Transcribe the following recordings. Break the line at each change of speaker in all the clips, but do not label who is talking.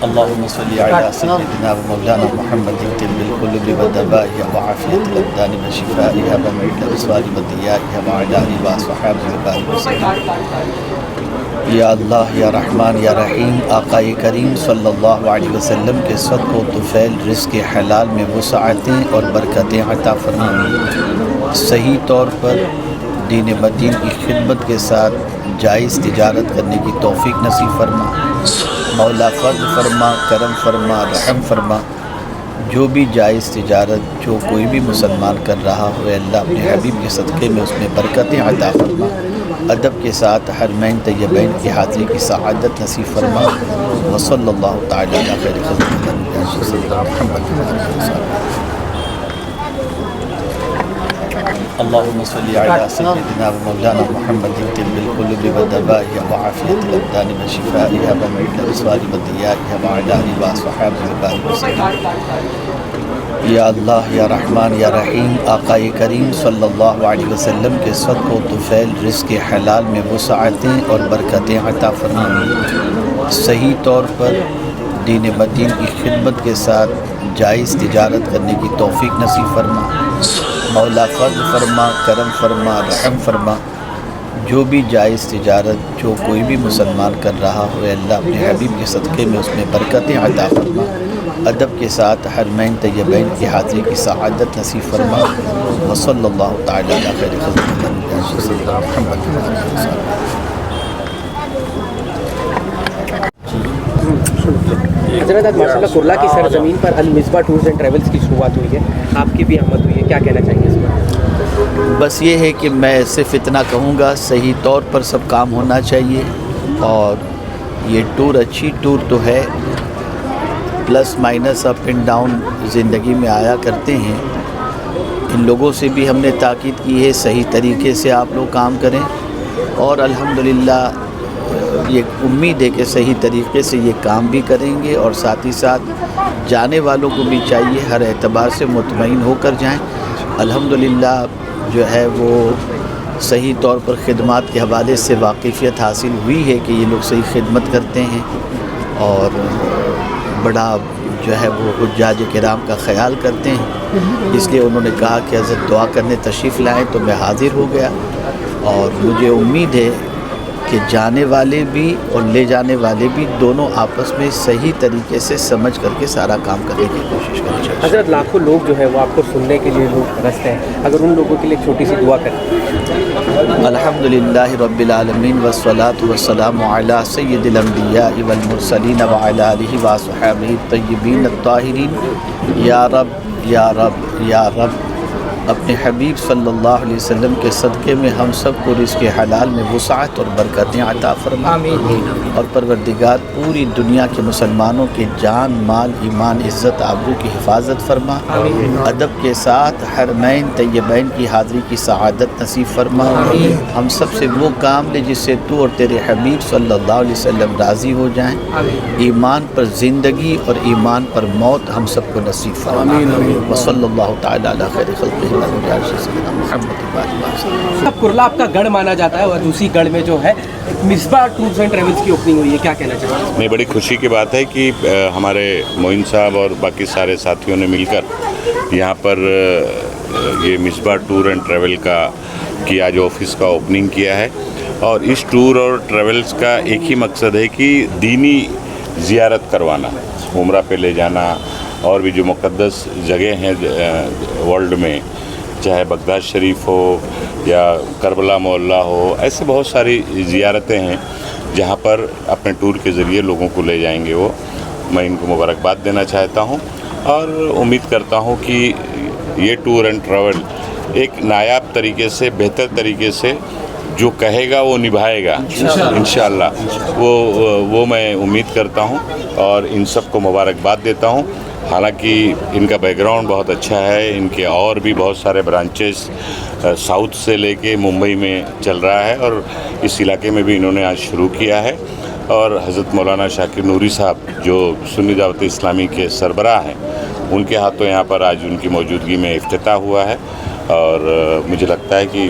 اللهم صل على سيدنا ومولانا محمد طب القلوب ودوائها وعافية الأبدان وشفائها ومن الأبصار وضيائها وعلى آله وصحبه وبارك وسلم۔ یا اللہ یا رحمان یا رحیم، آقا کریم صلی اللہ علیہ وسلم کے صدق و طفیل رزق حلال میں وسعتیں اور برکتیں عطا فرما، صحیح طور پر دین مدین کی خدمت کے ساتھ جائز تجارت کرنے کی توفیق نصیب فرما۔ مولا فضل فرما، کرم فرما، رحم فرما، جو بھی جائز تجارت جو کوئی بھی مسلمان کر رہا ہو، اللہ اپنے حبیب کے صدقے میں اس میں برکتیں عطا فرما، ادب کے ساتھ حرمین طیبین کی حاضری کی سعادت نصیب فرما۔ وصلی اللہ تعالی علی خیر خلق محمد۔ اللهم صل على سيدنا ومولانا محمد طب القلوب ودوائها وعافية الأبدان وشفائها ومن الأبصار وضيائها وعلى آله وصحبه وبارك وسلم۔ یا اللہ یا رحمان یا رحیم، آقا کریم صلی اللہ علیہ وسلم کے صدق و طفیل رزق حلال میں وسعتیں اور برکتیں عطا فرما، صحیح طور پر دین مدین کی خدمت کے ساتھ جائز تجارت کرنے کی توفیق نصیب فرما۔ مولا فضل فرما، کرم فرما، رحم فرما، جو بھی جائز تجارت جو کوئی بھی مسلمان کر رہا ہو، اللہ اپنے حبیب کے صدقے میں اس میں برکتیں عطا فرما، ادب کے ساتھ حرمین طیبین کی حاضری کی سعادت نصیب فرما۔ وصلی اللہ تعالی علی خیر خلق محمد۔
حضرت آج ماشاء اللہ کرلا کی سرزمین پر المصباح ٹورز اینڈ ٹریولز کی شروعات ہوئی ہے، آپ کی بھی آمد ہوئی ہے، کیا کہنا چاہیں گے اس پر؟
بس یہ ہے کہ میں صرف اتنا کہوں گا، صحیح طور پر سب کام ہونا چاہیے، اور یہ ٹور اچھی ٹور تو ہے، plus minus up and down زندگی میں آیا کرتے ہیں۔ ان لوگوں سے بھی ہم نے تاکید کی ہے صحیح طریقے سے آپ لوگ کام کریں، اور الحمدللہ یہ امید ہے کہ صحیح طریقے سے یہ کام بھی کریں گے، اور ساتھ ہی ساتھ جانے والوں کو بھی چاہیے ہر اعتبار سے مطمئن ہو کر جائیں۔ الحمدللہ جو ہے وہ صحیح طور پر خدمات کے حوالے سے واقفیت حاصل ہوئی ہے کہ یہ لوگ صحیح خدمت کرتے ہیں، اور بڑا جو ہے وہ حجاج کرام کا خیال کرتے ہیں، اس لیے انہوں نے کہا کہ حضرت دعا کرنے تشریف لائیں، تو میں حاضر ہو گیا، اور مجھے امید ہے کہ جانے والے بھی اور لے جانے والے بھی دونوں آپس میں صحیح طریقے سے سمجھ کر کے سارا کام کرنے کی کوشش کریں۔
حضرت لاکھوں لوگ جو ہے وہ آپ کو سننے کے لیے لوگ رستے ہیں، اگر ان لوگوں کے لیے چھوٹی سی دعا کریں۔
الحمدللہ رب العالمین والصلاة والسلام علی سید الانبیاء والمرسلین وعلی آلہ وصحبہ الطیبین الطاہرین۔ یا رب یا رب یا رب، اپنے حبیب صلی اللہ علیہ وسلم کے صدقے میں ہم سب کو رزق حلال میں وسعت اور برکتیں عطا فرما، اور پروردگار پوری دنیا کے مسلمانوں کے جان مال ایمان عزت آبرو کی حفاظت فرما، ادب کے ساتھ حرمین طیبین کی حاضری کی سعادت نصیب فرما، ہم سب سے وہ کام لے جس سے تو اور تیرے حبیب صلی اللہ علیہ وسلم راضی ہو جائیں، ایمان پر زندگی اور ایمان پر موت ہم سب کو نصیب فرما۔ وصلی اللہ تعالی علی خیر خلق
اب کرلا آپ کا گڑھ مانا جاتا ہے، اور دوسری گڑھ میں جو ہے مصباح ٹورز اینڈ ٹریولز کی اوپننگ ہوئی ہے، کیا کہنا چاہیں گے؟
نہیں، بڑی خوشی کی بات ہے کہ ہمارے معین صاحب اور باقی سارے ساتھیوں نے مل کر یہاں پر یہ مصباح ٹور اینڈ ٹریول کی آج آفس کا اوپننگ کیا ہے، اور اس ٹور اور ٹریولز کا ایک ہی مقصد ہے کہ دینی زیارت کروانا، عمرہ پہ لے جانا، اور بھی جو مقدس جگہ ہیں ورلڈ میں، چاہے بغداد شریف ہو یا کربلا معلیٰ ہو، ایسے بہت ساری زیارتیں ہیں جہاں پر اپنے ٹور کے ذریعے لوگوں کو لے جائیں گے۔ وہ میں ان کو مبارکباد دینا چاہتا ہوں، اور امید کرتا ہوں کہ یہ ٹور اینڈ ٹریول ایک نایاب طریقے سے، بہتر طریقے سے جو کہے گا وہ نبھائے گا انشاءاللہ، وہ میں امید کرتا ہوں، اور ان سب کو مبارکباد دیتا ہوں۔ حالانکہ ان کا بیک گراؤنڈ بہت اچھا ہے، ان کے اور بھی بہت سارے برانچز ساؤتھ سے لے کے ممبئی میں چل رہا ہے، اور اس علاقے میں بھی انہوں نے آج شروع کیا ہے، اور حضرت مولانا شاکر نوری صاحب جو سنی دعوت اسلامی کے سربراہ ہیں، ان کے ہاتھوں یہاں پر آج ان کی موجودگی میں افتتاح ہوا ہے، اور مجھے لگتا ہے کہ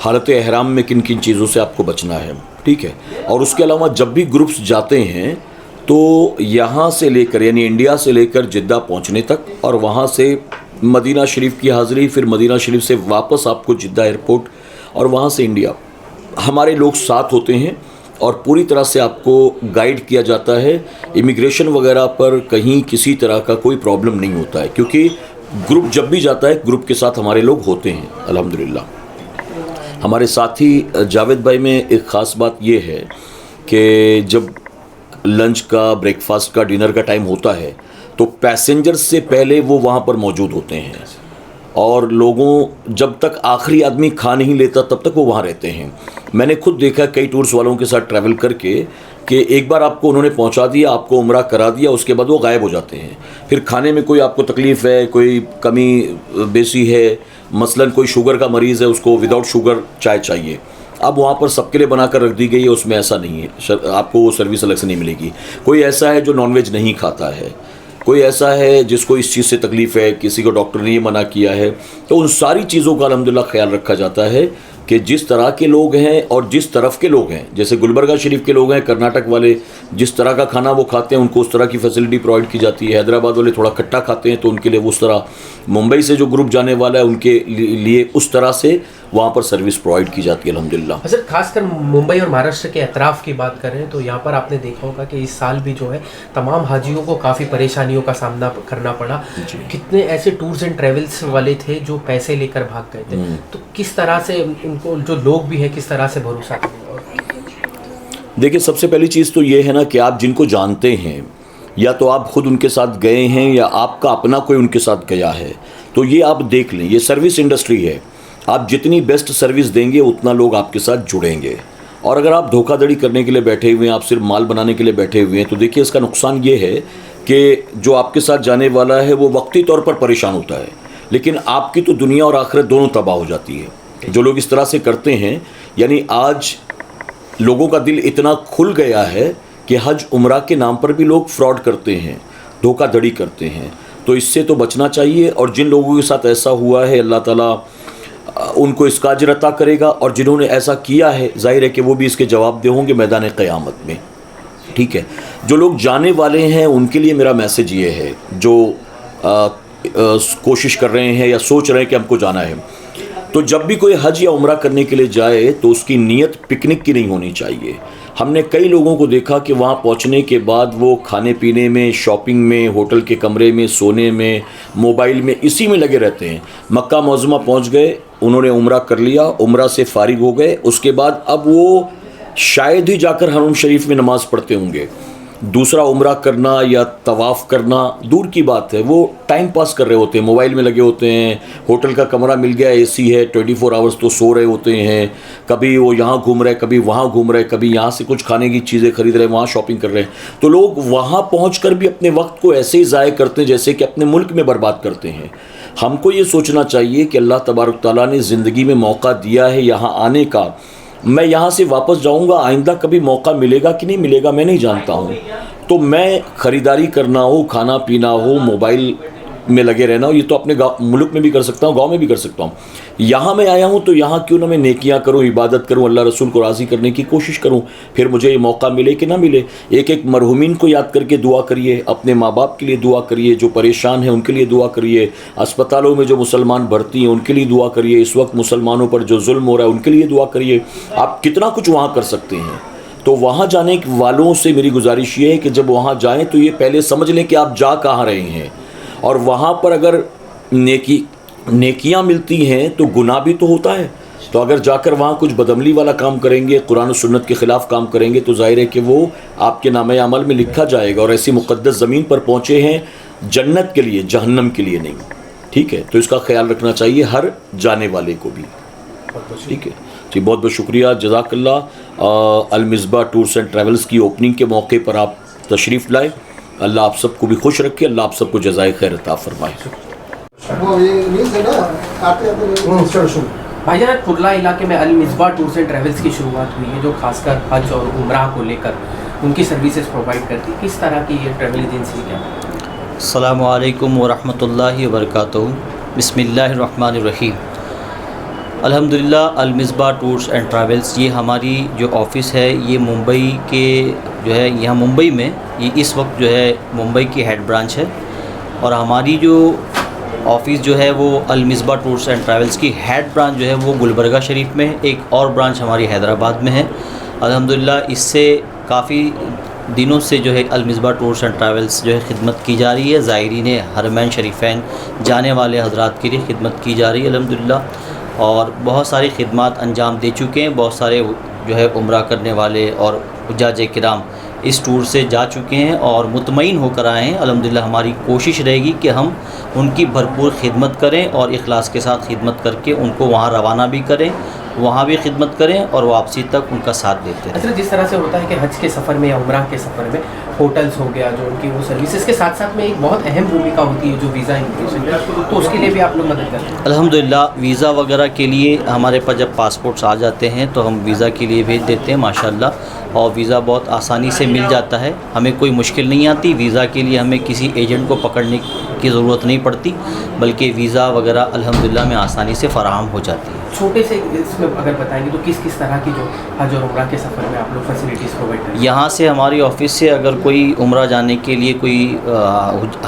حالت احرام میں کن کن چیزوں سے آپ کو بچنا ہے، ٹھیک ہے. اور اس کے علاوہ جب بھی گروپس جاتے ہیں تو یہاں سے لے کر یعنی انڈیا سے لے کر جدہ پہنچنے تک اور وہاں سے مدینہ شریف کی حاضری، پھر مدینہ شریف سے واپس آپ کو جدہ ایئرپورٹ اور وہاں سے انڈیا، ہمارے لوگ ساتھ ہوتے ہیں اور پوری طرح سے آپ کو گائیڈ کیا جاتا ہے. امیگریشن وغیرہ پر کہیں کسی طرح کا کوئی پرابلم نہیں ہوتا ہے، کیونکہ گروپ جب بھی جاتا ہے گروپ کے ساتھ ہمارے لوگ ہوتے ہیں الحمدللہ. ہمارے ساتھی جاوید بھائی میں ایک خاص بات یہ ہے کہ جب لنچ کا، بریک فاسٹ کا، ڈنر کا ٹائم ہوتا ہے تو پیسنجر سے پہلے وہ وہاں پر موجود ہوتے ہیں اور لوگوں جب تک آخری آدمی کھا نہیں لیتا تب تک وہ وہاں رہتے ہیں. میں نے خود دیکھا کئی ٹورس والوں کے ساتھ ٹریول کر کے کہ ایک بار آپ کو انہوں نے پہنچا دیا، آپ کو عمرہ کرا دیا، اس کے بعد وہ غائب ہو جاتے ہیں. پھر کھانے میں کوئی آپ کو تکلیف ہے، کوئی کمی بیسی ہے، مثلا کوئی شوگر کا مریض ہے، اس کو وداؤٹ شوگر چائے چاہیے، اب وہاں پر سب کے لیے بنا کر رکھ دی گئی ہے، اس میں ایسا نہیں ہے، آپ کو وہ سروس الگ سے نہیں ملے گی. کوئی ایسا ہے جو نان ویج نہیں کھاتا ہے، کوئی ایسا ہے جس کو اس چیز سے تکلیف ہے، کسی کو ڈاکٹر نے یہ منع کیا ہے، تو ان ساری چیزوں کا الحمدللہ خیال رکھا جاتا ہے کہ جس طرح کے لوگ ہیں اور جس طرف کے لوگ ہیں، جیسے گلبرگہ شریف کے لوگ ہیں، کرناٹک والے جس طرح کا کھانا وہ کھاتے ہیں ان کو اس طرح کی فیسلٹی پرووائڈ کی جاتی ہے. حیدرآباد والے تھوڑا کھٹا کھاتے ہیں تو ان کے لیے اس طرح، ممبئی سے جو گروپ جانے والا ہے ان کے لیے اس طرح سے وہاں پر سروس پرووائڈ کی جاتی ہے الحمدللہ.
حضرت خاص کر ممبئی اور مہاراشٹر کے اطراف کی بات کریں تو یہاں پر آپ نے دیکھا ہوگا کہ اس سال بھی جو ہے تمام حاجیوں کو کافی پریشانیوں کا سامنا کرنا پڑا. کتنے ایسے ٹورز اینڈ ٹریولز والے تھے جو پیسے لے کر بھاگ گئے تھے، تو کس طرح سے ان کو جو لوگ بھی ہیں کس طرح سے بھروسہ کریں؟
دیکھیں سب سے پہلی چیز تو یہ ہے نا کہ آپ جن کو جانتے ہیں یا تو آپ خود ان کے ساتھ گئے ہیں یا آپ کا اپنا کوئی ان کے ساتھ گیا ہے، تو یہ آپ دیکھ لیں، یہ سروس انڈسٹری ہے، آپ جتنی بیسٹ سروس دیں گے اتنا لوگ آپ کے ساتھ جڑیں گے. اور اگر آپ دھوکہ دھڑی کرنے کے لیے بیٹھے ہوئے ہیں، آپ صرف مال بنانے کے لیے بیٹھے ہوئے ہیں، تو دیکھیے اس کا نقصان یہ ہے کہ جو آپ کے ساتھ جانے والا ہے وہ وقتی طور پر پریشان ہوتا ہے، لیکن آپ کی تو دنیا اور آخرت دونوں تباہ ہو جاتی ہے. جو لوگ اس طرح سے کرتے ہیں، یعنی آج لوگوں کا دل اتنا کھل گیا ہے کہ حج عمرہ کے نام پر بھی لوگ فراڈ کرتے ہیں، دھوکہ دھڑی کرتے ہیں، تو اس سے تو بچنا چاہیے. اور جن لوگوں کے ساتھ ایسا ہوا ہے اللہ تعالیٰ ان کو اس کا اجر عطا کرے گا، اور جنہوں نے ایسا کیا ہے ظاہر ہے کہ وہ بھی اس کے جواب دہ ہوں گے میدان قیامت میں. ٹھیک ہے، جو لوگ جانے والے ہیں ان کے لیے میرا میسج یہ ہے، جو کوشش کر رہے ہیں یا سوچ رہے ہیں کہ ہم کو جانا ہے، تو جب بھی کوئی حج یا عمرہ کرنے کے لیے جائے تو اس کی نیت پکنک کی نہیں ہونی چاہیے. ہم نے کئی لوگوں کو دیکھا کہ وہاں پہنچنے کے بعد وہ کھانے پینے میں، شاپنگ میں، ہوٹل کے کمرے میں، سونے میں، موبائل میں، اسی میں لگے رہتے ہیں. مکہ معظمہ پہنچ گئے، انہوں نے عمرہ کر لیا، عمرہ سے فارغ ہو گئے، اس کے بعد اب وہ شاید ہی جا کر حرم شریف میں نماز پڑھتے ہوں گے. دوسرا عمرہ کرنا یا طواف کرنا دور کی بات ہے، وہ ٹائم پاس کر رہے ہوتے ہیں، موبائل میں لگے ہوتے ہیں، ہوٹل کا کمرہ مل گیا، اے سی ہے، 24 آورس تو سو رہے ہوتے ہیں، کبھی وہ یہاں گھوم رہے، کبھی وہاں گھوم رہے، کبھی یہاں سے کچھ کھانے کی چیزیں خرید رہے، وہاں شاپنگ کر رہے ہیں. تو لوگ وہاں پہنچ کر بھی اپنے وقت کو ایسے ہی ضائع کرتے ہیں جیسے کہ اپنے ملک میں برباد کرتے ہیں. ہم کو یہ سوچنا چاہیے کہ اللہ تبارک تعالیٰ نے زندگی میں موقع دیا ہے یہاں آنے کا، میں یہاں سے واپس جاؤں گا، آئندہ کبھی موقع ملے گا کہ نہیں ملے گا میں نہیں جانتا ہوں. تو میں خریداری کرنا ہو، کھانا پینا ہو، موبائل میں لگے رہنا ہو، یہ تو اپنے ملک میں بھی کر سکتا ہوں، گاؤں میں بھی کر سکتا ہوں. یہاں میں آیا ہوں تو یہاں کیوں نہ میں نیکیاں کروں، عبادت کروں، اللہ رسول کو راضی کرنے کی کوشش کروں، پھر مجھے یہ موقع ملے کہ نہ ملے. ایک ایک مرحومین کو یاد کر کے دعا کریے، اپنے ماں باپ کے لیے دعا کریے، جو پریشان ہیں ان کے لیے دعا کریے، اسپتالوں میں جو مسلمان بھرتی ہیں ان کے لیے دعا کریے، اس وقت مسلمانوں پر جو ظلم ہو رہا ہے ان کے لیے دعا کریے. آپ کتنا کچھ وہاں کر سکتے ہیں. تو وہاں جانے والوں سے میری گزارش یہ ہے کہ جب وہاں جائیں تو یہ پہلے سمجھ لیں کہ آپ جا کہاں رہے ہیں، اور وہاں پر اگر نیکیاں ملتی ہیں تو گناہ بھی تو ہوتا ہے. تو اگر جا کر وہاں کچھ بدعملی والا کام کریں گے، قرآن و سنت کے خلاف کام کریں گے، تو ظاہر ہے کہ وہ آپ کے نامہ عمل میں لکھا جائے گا. اور ایسی مقدس زمین پر پہنچے ہیں جنت کے لیے، جہنم کے لیے نہیں. ٹھیک ہے، تو اس کا خیال رکھنا چاہیے ہر جانے والے کو بھی. ٹھیک ہے جی، بہت بہت شکریہ، جزاک اللہ. المصباح ٹورس اینڈ ٹریولز کی اوپننگ کے موقع پر آپ تشریف لائے، اللہ آپ سب کو بھی خوش رکھے، اللہ آپ سب کو جزائے خیر عطا فرمائے.
بھائی جان، کرلا علاقے میں المصباح ٹورس اینڈ ٹریولز کی شروعات ہوئی ہے، جو خاص کر حج اور عمرہ کو لے کر ان کی سروسز پرووائڈ کرتی ہے. کس طرح کی یہ ٹریول ایجنسی کیا؟
السلام علیکم ورحمۃ اللہ وبرکاتہ. بسم اللہ الرحمن الرحیم. الحمدللہ المصباح ٹورس اینڈ ٹریولز یہ ہماری جو آفس ہے یہ ممبئی کے جو ہے یہاں ممبئی میں یہ اس وقت جو ہے ممبئی کی ہیڈ برانچ ہے، اور ہماری جو آفس جو ہے وہ المصباح ٹورس اینڈ ٹریولز کی ہیڈ برانچ جو ہے وہ گلبرگہ شریف میں، ایک اور برانچ ہماری حیدرآباد میں ہے۔ الحمدللہ اس سے کافی دنوں سے جو ہے المصباح ٹورس اینڈ ٹریولز جو ہے خدمت کی جا رہی ہے، زائرین حرمین شریفین جانے والے حضرات کے لیے خدمت کی جا رہی ہے الحمدللہ، اور بہت ساری خدمات انجام دے چکے ہیں۔ بہت سارے جو ہے عمرہ کرنے والے اور حجاج کرام اس ٹور سے جا چکے ہیں اور مطمئن ہو کر آئے ہیں الحمدللہ۔ ہماری کوشش رہے گی کہ ہم ان کی بھرپور خدمت کریں اور اخلاص کے ساتھ خدمت کر کے ان کو وہاں روانہ بھی کریں، وہاں بھی خدمت کریں اور واپسی تک ان کا ساتھ دیتے ہیں۔
اچھا، جس طرح سے ہوتا ہے کہ حج کے سفر میں یا عمرہ کے سفر میں ہوٹلز ہو گیا جو ان کی وہ سروسز کے ساتھ ساتھ میں ایک بہت اہم بھومکا ہوتی ہے جو ویزا امیگریشن، تو اس کے لیے بھی آپ لوگ مدد کرتے ہیں؟
الحمدللہ ویزا وغیرہ کے لیے ہمارے پاس جب پاسپورٹس آ جاتے ہیں تو ہم ویزا کے لیے بھیج دیتے ہیں ماشاءاللہ، اور ویزا بہت آسانی سے مل جاتا ہے، ہمیں کوئی مشکل نہیں آتی۔ ویزا کے لیے ہمیں کسی ایجنٹ کو پکڑنے کی ضرورت نہیں پڑتی، بلکہ ویزا وغیرہ الحمدللہ میں آسانی سے فراہم ہو جاتی ہے۔
چھوٹے سے اس میں اگر بتائیں گے تو کس کس طرح کی جو حج اور عمرہ کے سفر میں آپ لوگ فیسلٹیز پرووائڈ کرتے ہیں؟
یہاں سے ہماری آفس سے اگر کوئی عمرہ جانے کے لیے کوئی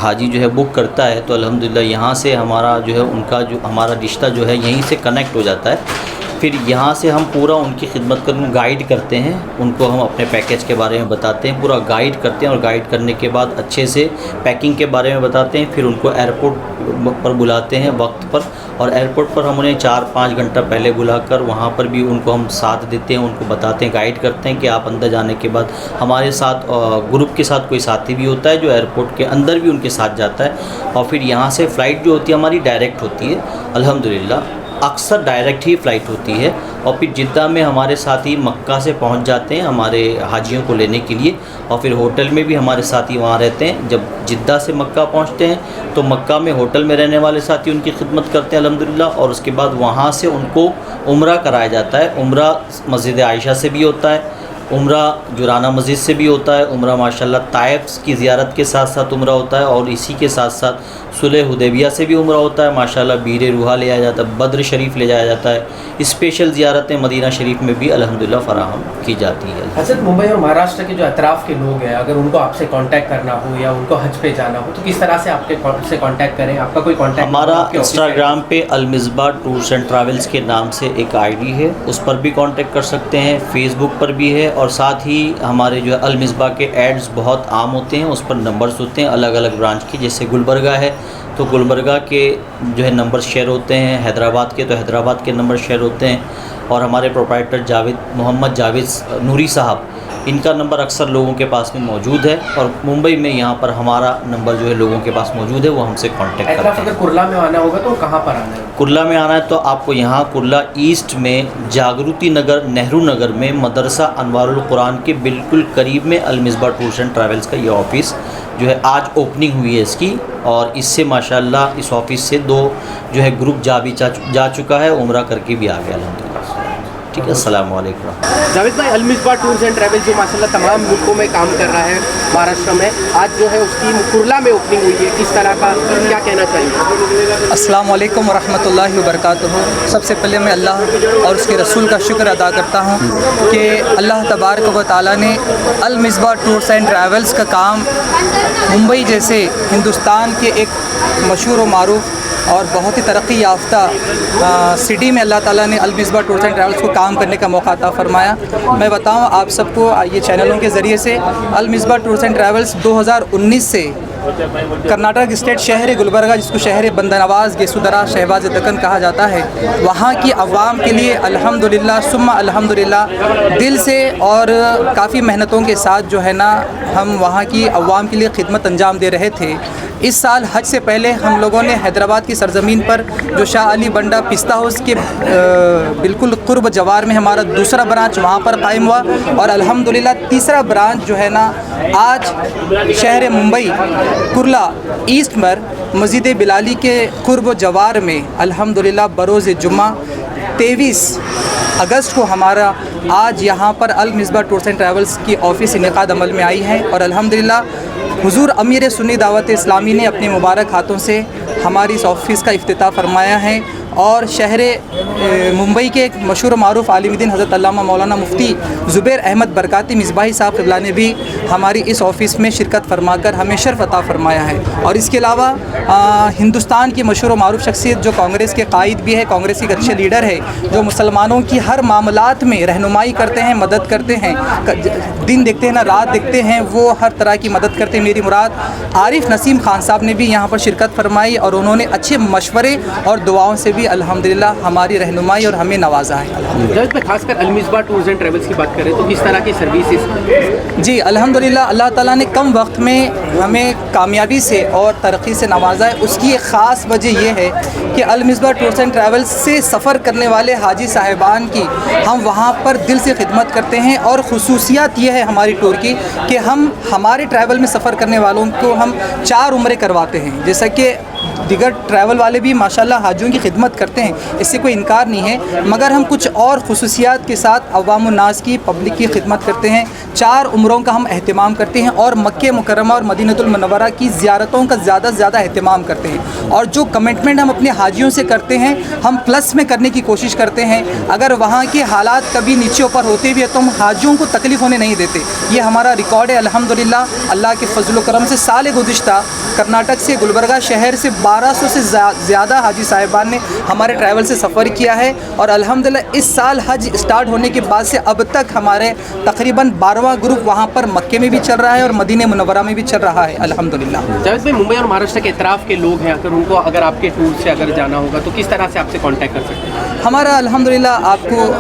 حاجی جو ہے بک کرتا ہے تو الحمدللہ یہاں سے ہمارا جو ہے ان کا جو ہمارا رشتہ جو ہے یہیں سے کنیکٹ ہو جاتا ہے، پھر یہاں سے ہم پورا ان کی خدمت کرنے گائیڈ کرتے ہیں، ان کو ہم اپنے پیکیج کے بارے میں بتاتے ہیں، پورا گائیڈ کرتے ہیں، اور گائیڈ کرنے کے بعد اچھے سے پیکنگ کے بارے میں بتاتے ہیں، پھر ان کو ایئرپورٹ پر بلاتے ہیں وقت پر، اور ایئرپورٹ پر ہم انہیں 4-5 گھنٹہ پہلے بلا کر وہاں پر بھی ان کو ہم ساتھ دیتے ہیں، ان کو بتاتے ہیں، گائیڈ کرتے ہیں کہ آپ اندر جانے کے بعد ہمارے ساتھ گروپ کے ساتھ کوئی ساتھی بھی ہوتا ہے جو ایئرپورٹ کے اندر بھی ان کے ساتھ جاتا ہے، اور پھر یہاں سے فلائٹ جو ہوتی ہے ہماری ڈائریکٹ ہوتی ہے الحمدللہ، اکثر ڈائریکٹ ہی فلائٹ ہوتی ہے، اور پھر جدہ میں ہمارے ساتھی مکہ سے پہنچ جاتے ہیں ہمارے حاجیوں کو لینے کے لیے، اور پھر ہوٹل میں بھی ہمارے ساتھی وہاں رہتے ہیں۔ جب جدہ سے مکہ پہنچتے ہیں تو مکہ میں ہوٹل میں رہنے والے ساتھی ان کی خدمت کرتے ہیں الحمدللہ، اور اس کے بعد وہاں سے ان کو عمرہ کرایا جاتا ہے۔ عمرہ مسجد عائشہ سے بھی ہوتا ہے، عمرہ جرانہ مسجد سے بھی ہوتا ہے، عمرہ ماشاءاللہ طائف کی زیارت کے ساتھ ساتھ عمرہ ہوتا ہے، اور اسی کے ساتھ ساتھ صلح حدیبیہ سے بھی عمرہ ہوتا ہے ماشاءاللہ، بیر روحا لے جایا جاتا ہے، بدر شریف لے جایا جاتا ہے، اسپیشل زیارتیں مدینہ شریف میں بھی الحمدللہ فراہم کی جاتی ہے۔
حضرت ممبئی اور مہاراشٹر کے جو اطراف کے لوگ ہیں اگر ان کو آپ سے کانٹیکٹ کرنا ہو یا ان کو حج پہ جانا ہو تو کس طرح سے آپ کے سے کانٹیکٹ کریں؟ آپ کا کوئی کانٹیکٹ؟
ہمارا انسٹاگرام پہ المصباح ٹورس اینڈ ٹریولز کے نام سے ایک آئی ڈی ہے، اس پر بھی کانٹیکٹ کر سکتے ہیں، فیس بک پر بھی ہے، اور ساتھ ہی ہمارے جو ہے المصباح کے ایڈز بہت عام ہوتے ہیں، اس پر نمبرز ہوتے ہیں الگ الگ برانچ کی، جیسے گلبرگہ ہے تو گلبرگہ کے جو ہے نمبر شیئر ہوتے ہیں، حیدرآباد کے تو حیدرآباد کے نمبر شیئر ہوتے ہیں، اور ہمارے پروپرائٹر محمد جاوید نوری صاحب، ان کا نمبر اکثر لوگوں کے پاس میں موجود ہے، اور ممبئی میں یہاں پر ہمارا نمبر جو ہے لوگوں کے پاس موجود ہے، وہ ہم سے کانٹیکٹ کرتے ہیں۔
اگر کرلا میں آنا ہوگا تو کہاں پر آنا ہے؟
کرلا میں آنا ہے تو آپ کو یہاں کرلا ایسٹ میں جاگروتی نگر نہرو نگر میں مدرسہ انوار القرآن کے بالکل قریب میں المصباح ٹورس اینڈ ٹریولز کا یہ آفس جو ہے آج اوپننگ ہوئی ہے اس کی، اور اس سے ماشاءاللہ اس آفس سے 2 جو ہے گروپ جا چکا ہے، عمرہ کر کے بھی آ گیا الحمدللہ۔ ٹھیک ہے، السلام علیکم۔
جاوید بھائی، المصباح ٹورز اینڈ ٹریولز جو ماشاءاللہ تمام ملکوں میں کام کر رہا ہے، مہاراشٹر میں آج جو ہے اس کی کرلا میں اوپننگ ہوئی ہے، کس طرح کا کیا کہنا چاہیے؟
السلام علیکم ورحمۃ اللہ وبرکاتہ۔ سب سے پہلے میں اللہ اور اس کے رسول کا شکر ادا کرتا ہوں کہ اللہ تبارک و تعالیٰ نے المصباح ٹورس اینڈ ٹریولز کا کام ممبئی جیسے ہندوستان کے ایک مشہور و معروف اور بہت ہی ترقی یافتہ سٹی میں اللہ تعالیٰ نے المصباح ٹورس اینڈ ٹریولز کو کام کرنے کا موقع عطا فرمایا۔ میں بتاؤں آپ سب کو یہ چینلوں کے ذریعے سے، المصباح ٹورس اینڈ ٹریولز 2019 سے کرناٹک اسٹیٹ شہر گلبرگہ، جس کو شہر بندنواز گیسودرا شہباز دکن کہا جاتا ہے، وہاں کی عوام کے لیے الحمدللہ ثم الحمدللہ دل سے اور کافی محنتوں کے ساتھ جو ہے نا ہم وہاں کی عوام کے لیے خدمت انجام دے رہے تھے۔ اس سال حج سے پہلے ہم لوگوں نے حیدرآباد کی سرزمین پر جو شاہ علی بنڈا پستہ ہاؤس کے بالکل قرب جوار میں ہمارا دوسرا برانچ وہاں پر قائم ہوا، اور الحمدللہ تیسرا برانچ جو ہے نا آج شہر ممبئی کرلا ایسٹ پر مسجد بلالی کے قرب و جوار میں الحمدللہ بروز جمعہ 23 اگست کو ہمارا آج یہاں پر المصباح ٹورس اینڈ ٹریولز کی آفس انعقاد عمل میں آئی ہے، اور الحمدللہ حضور امیر سنی دعوت اسلامی نے اپنے مبارک ہاتھوں سے ہماری اس آفس کا افتتاح فرمایا ہے، اور شہر ممبئی کے ایک مشہور و معروف عالم دین حضرت علامہ مولانا مفتی زبیر احمد برکاتی مصباحی صاحب قبلہ نے بھی ہماری اس آفس میں شرکت فرما کر ہمیں شرف عطا فرمایا ہے. اور اس کے علاوہ ہندوستان کی مشہور و معروف شخصیت جو کانگریس کے قائد بھی ہے, کانگریس کے اچھے لیڈر ہے, جو مسلمانوں کی ہر معاملات میں رہنمائی کرتے ہیں, مدد کرتے ہیں, دن دیکھتے ہیں نہ رات دیکھتے ہیں, وہ ہر طرح کی مدد کرتے ہیں. میری مراد عارف نسیم خان صاحب نے بھی یہاں پر شرکت فرمائی اور انہوں نے اچھے مشورے اور دعاؤں سے بھی الحمدللہ ہماری رہنمائی اور ہمیں نوازا ہے.
جج میں خاص کر المصباح ٹورز اینڈ ٹریولز کی بات کریں تو کس طرح کی سروسز؟
جی الحمدللہ اللہ تعالیٰ نے کم وقت میں ہمیں کامیابی سے اور ترقی سے نوازا ہے. اس کی ایک خاص وجہ یہ ہے کہ المصباح ٹورز اینڈ ٹریولز سے سفر کرنے والے حاجی صاحبان کی ہم وہاں پر دل سے خدمت کرتے ہیں. اور خصوصیات یہ ہے ہماری ٹور کی کہ ہم ہمارے ٹریول میں سفر کرنے والوں کو ہم 4 عمرے کرواتے ہیں. جیسا کہ دیگر ٹریول والے بھی ماشاءاللہ حاجیوں کی خدمت کرتے ہیں, اس سے کوئی انکار نہیں ہے, مگر ہم کچھ اور خصوصیات کے ساتھ عوام الناس کی, پبلک کی خدمت کرتے ہیں. 4 عمروں کا ہم اہتمام کرتے ہیں اور مکہ مکرمہ اور مدینہ المنورہ کی زیارتوں کا زیادہ سے زیادہ اہتمام کرتے ہیں. اور جو کمٹمنٹ ہم اپنے حاجیوں سے کرتے ہیں ہم پلس میں کرنے کی کوشش کرتے ہیں. اگر وہاں کے حالات کبھی نیچے اوپر ہوتے بھی ہیں تو ہم حاجیوں کو تکلیف ہونے نہیں دیتے. یہ ہمارا ریکارڈ ہے الحمدللہ. اللہ کے فضل و کرم سے سال گزشتہ کرناٹک سے گلبرگہ شہر سے 1200 سے زیادہ حاجی صاحبان نے ہمارے ٹریول سے سفر کیا ہے. اور الحمدللہ اس سال حج اسٹارٹ ہونے کے بعد سے اب تک ہمارے تقریباً 12واں گروپ وہاں پر مکے میں بھی چل رہا ہے اور مدینہ منورہ میں بھی چل رہا ہے الحمدللہ.
جاوید بھائی, ممبئی اور مہاراشٹر کے اطراف کے لوگ ہیں, اگر آپ کے ٹور سے اگر جانا ہوگا تو کس طرح سے آپ سے کانٹیکٹ کر سکتے ہیں؟
ہمارا الحمدللہ آپ کو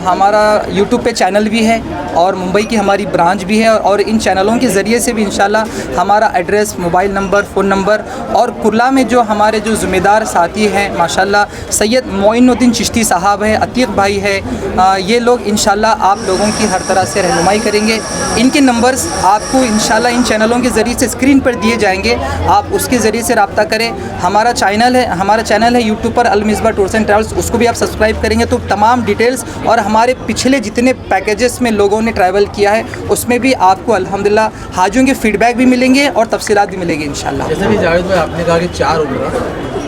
ہمارا یوٹیوب پہ چینل بھی ہے اور ممبئی کی ہماری برانچ بھی ہے, اور ان چینلوں کے ذریعے سے بھی انشاءاللہ ہمارا address, mobile number, phone number, اور کرلا میں جو ہمارے جو ذمہ دار ساتھی ہیں ماشاءاللہ سید معین الدین چشتی صاحب ہے, عتیق بھائی ہے, یہ لوگ انشاءاللہ آپ لوگوں کی ہر طرح سے رہنمائی کریں گے. ان کے نمبرز آپ کو انشاءاللہ ان چینلوں کے ذریعے سے اسکرین پر دیے جائیں گے, آپ اس کے ذریعے سے رابطہ کریں. ہمارا چینل ہے یوٹیوب پر المصباح ٹورز اینڈ ٹریولز, اس کو بھی آپ سبسکرائب کریں گے تو تمام ڈیٹیلز اور ہمارے پچھلے جتنے پیکیجز میں لوگوں نے ٹریول کیا ہے اس میں بھی آپ کو الحمدللہ حاجیوں کے فیڈ بیک بھی ملیں گے اور تفصیلات بھی ملیں گے انشاءاللہ.
جیسے بھی جاوید بھائی آپ نے کہا کہ 4 عمرہ,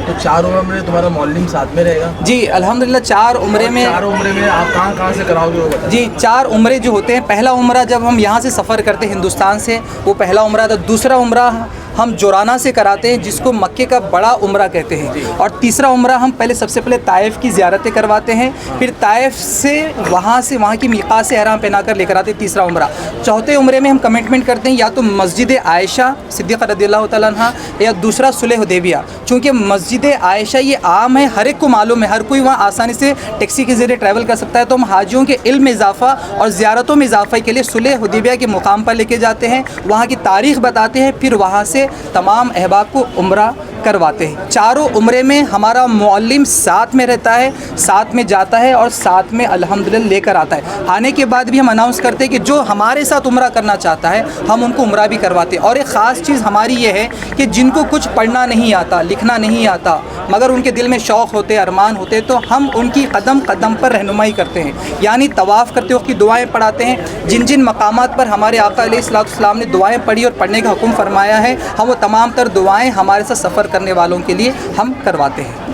تو 4 عمرہ میں تمہارا معلم ساتھ میں رہے گا؟
جی الحمدللہ 4 عمرے میں
4 عمرے میں آپ کہاں سے کراؤ گے وہ بتائیں.
جی 4 عمرے جو ہوتے ہیں, پہلا عمرہ جب ہم یہاں سے سفر کرتے ہیں ہندوستان سے, وہ پہلا عمرہ تھا. دوسرا عمرہ ہم جورانہ سے کراتے ہیں جس کو مکے کا بڑا عمرہ کہتے ہیں. اور تیسرا عمرہ ہم سب سے پہلے طائف کی زیارتیں کرواتے ہیں, پھر طائف سے وہاں کی میقات سے احرام پہنا کر لے کر آتے ہیں تیسرا عمرہ. چوتھے عمرے میں ہم کمٹمنٹ کرتے ہیں یا تو مسجد عائشہ صدیقہ رضی اللہ تعالیٰ عنہ, یا دوسرا صلح حدیبیہ. چونکہ مسجد عائشہ یہ عام ہے, ہر ایک کو معلوم ہے, ہر کوئی وہاں آسانی سے ٹیکسی کے ذریعے ٹریول کر سکتا ہے, تو ہم حاجیوں کے علم میں اضافہ اور زیارتوں میں اضافہ کے لیے صلح حدیبیہ کے مقام پر لے کے جاتے ہیں, وہاں کی تاریخ بتاتے ہیں, پھر وہاں سے تمام احباب کو عمرہ کرواتے ہیں. 4 عمرے میں ہمارا معلم ساتھ میں رہتا ہے, ساتھ میں جاتا ہے اور ساتھ میں الحمدللہ لے کر آتا ہے. آنے کے بعد بھی ہم اناؤنس کرتے ہیں کہ جو ہمارے ساتھ عمرہ کرنا چاہتا ہے ہم ان کو عمرہ بھی کرواتے ہیں. اور ایک خاص چیز ہماری یہ ہے کہ جن کو کچھ پڑھنا نہیں آتا, لکھنا نہیں آتا, مگر ان کے دل میں شوق ہوتے, ارمان ہوتے, تو ہم ان کی قدم قدم پر رہنمائی کرتے ہیں. یعنی طواف کرتے وقت کی دعائیں پڑھاتے ہیں. جن جن مقامات پر ہمارے آقا علیہ الصلوۃ والسلام نے دعائیں پڑھی اور پڑھنے کا حکم فرمایا ہے, ہم وہ تمام تر دعائیں ہمارے ساتھ سفر کرنے والوں کے لیے ہم کرواتے ہیں.